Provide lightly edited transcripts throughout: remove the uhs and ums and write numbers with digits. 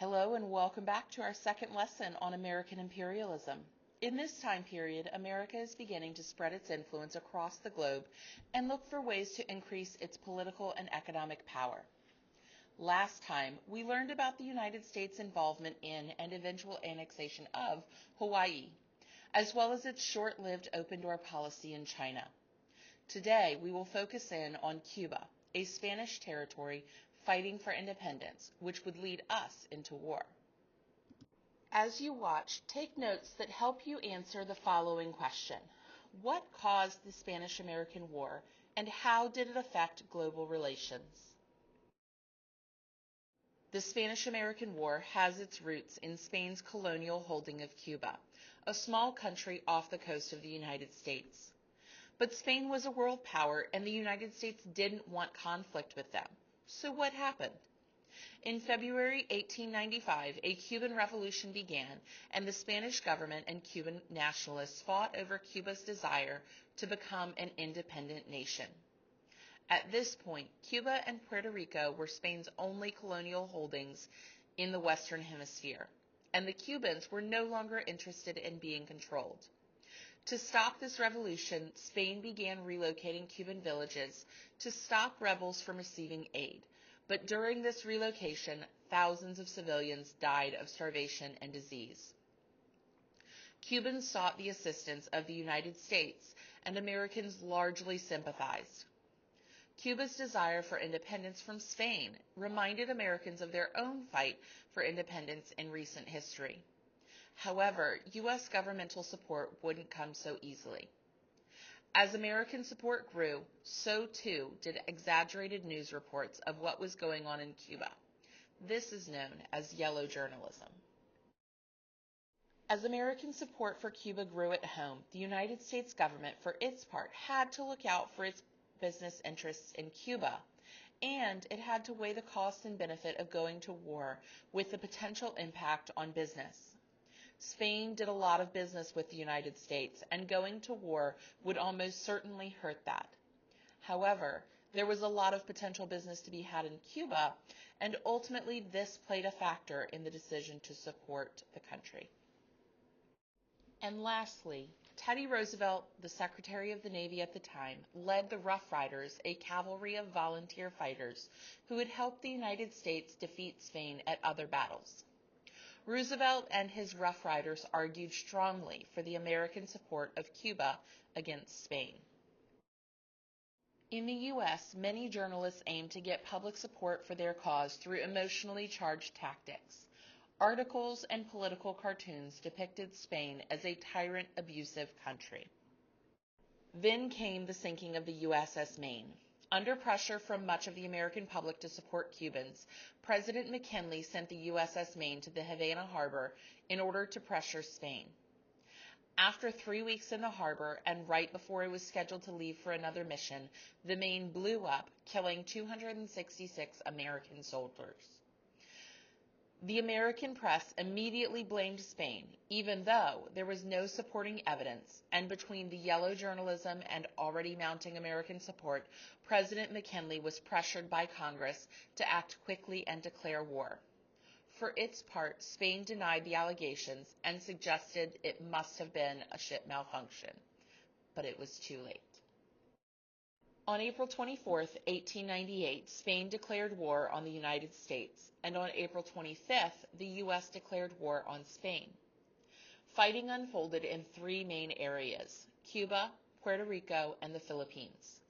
Hello and welcome back to our second lesson on American imperialism. In this time period, America is beginning to spread its influence across the globe and look for ways to increase its political and economic power. Last time, we learned about the United States' involvement in and eventual annexation of Hawaii, as well as its short-lived open-door policy in China. Today, we will focus in on Cuba, a Spanish territory fighting for independence, which would lead us into war. As you watch, take notes that help you answer the following question. What caused the Spanish-American War, and how did it affect global relations? The Spanish-American War has its roots in Spain's colonial holding of Cuba, a small country off the coast of the United States. But Spain was a world power, and the United States didn't want conflict with them. So what happened? In February 1895, a Cuban revolution began, and the Spanish government and Cuban nationalists fought over Cuba's desire to become an independent nation. At this point, Cuba and Puerto Rico were Spain's only colonial holdings in the Western Hemisphere, and the Cubans were no longer interested in being controlled. To stop this revolution, Spain began relocating Cuban villages to stop rebels from receiving aid. But during this relocation, thousands of civilians died of starvation and disease. Cubans sought the assistance of the United States, and Americans largely sympathized. Cuba's desire for independence from Spain reminded Americans of their own fight for independence in recent history. However, U.S. governmental support wouldn't come so easily. As American support grew, so too did exaggerated news reports of what was going on in Cuba. This is known as yellow journalism. As American support for Cuba grew at home, the United States government, for its part, had to look out for its business interests in Cuba, and it had to weigh the cost and benefit of going to war with the potential impact on business. Spain did a lot of business with the United States, and going to war would almost certainly hurt that. However, there was a lot of potential business to be had in Cuba, and ultimately this played a factor in the decision to support the country. And lastly, Teddy Roosevelt, the Secretary of the Navy at the time, led the Rough Riders, a cavalry of volunteer fighters who would help the United States defeat Spain at other battles. Roosevelt and his Rough Riders argued strongly for the American support of Cuba against Spain. In the U.S., many journalists aimed to get public support for their cause through emotionally charged tactics. Articles and political cartoons depicted Spain as a tyrant, abusive country. Then came the sinking of the USS Maine. Under pressure from much of the American public to support Cubans, President McKinley sent the USS Maine to the Havana harbor in order to pressure Spain. After 3 weeks in the harbor and right before it was scheduled to leave for another mission, the Maine blew up, killing 266 American soldiers. The American press immediately blamed Spain, even though there was no supporting evidence, and between the yellow journalism and already mounting American support, President McKinley was pressured by Congress to act quickly and declare war. For its part, Spain denied the allegations and suggested it must have been a ship malfunction, but it was too late. On April 24, 1898, Spain declared war on the United States, and on April 25th, the U.S. declared war on Spain. Fighting unfolded in three main areas: Cuba, Puerto Rico, and the Philippines.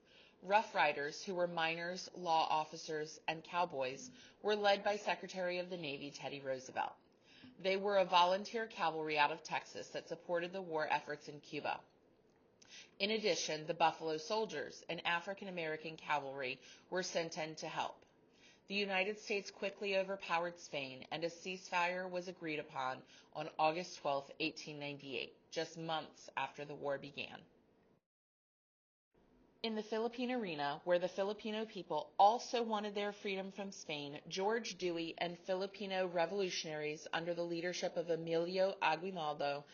Rough Riders, who were miners, law officers, and cowboys, were led by Secretary of the Navy Teddy Roosevelt. They were a volunteer cavalry out of Texas that supported the war efforts in Cuba. In addition, the Buffalo Soldiers, an African-American cavalry, were sent in to help. The United States quickly overpowered Spain, and a ceasefire was agreed upon on August 12, 1898, just months after the war began. In the Philippine arena, where the Filipino people also wanted their freedom from Spain, George Dewey and Filipino revolutionaries under the leadership of Emilio Aguinaldo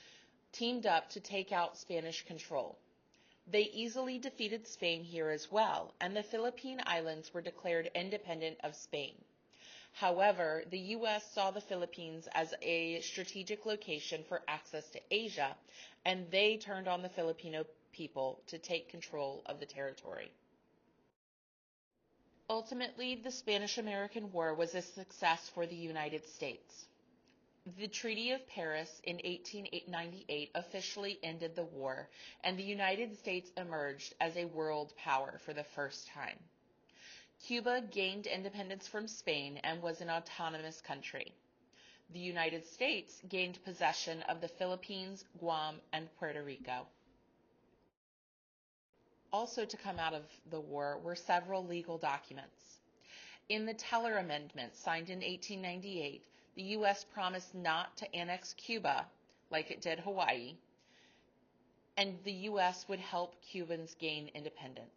teamed up to take out Spanish control. They easily defeated Spain here as well, and the Philippine Islands were declared independent of Spain. However, the U.S. saw the Philippines as a strategic location for access to Asia, and they turned on the Filipino people to take control of the territory. Ultimately, the Spanish-American War was a success for the United States. The Treaty of Paris in 1898 officially ended the war, and the United States emerged as a world power for the first time. Cuba gained independence from Spain and was an autonomous country. The United States gained possession of the Philippines, Guam, and Puerto Rico. Also to come out of the war were several legal documents. In the Teller Amendment, signed in 1898, the U.S. promised not to annex Cuba like it did Hawaii, and the U.S. would help Cubans gain independence.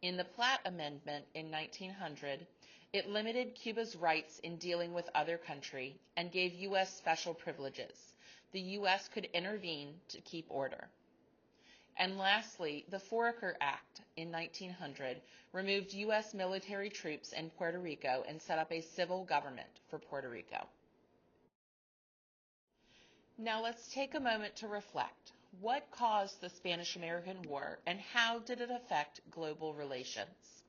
In the Platt Amendment in 1900, it limited Cuba's rights in dealing with other country and gave U.S. special privileges. The U.S. could intervene to keep order. And lastly, the Foraker Act in 1900 removed U.S. military troops in Puerto Rico and set up a civil government for Puerto Rico. Now let's take a moment to reflect. What caused the Spanish-American War, and how did it affect global relations?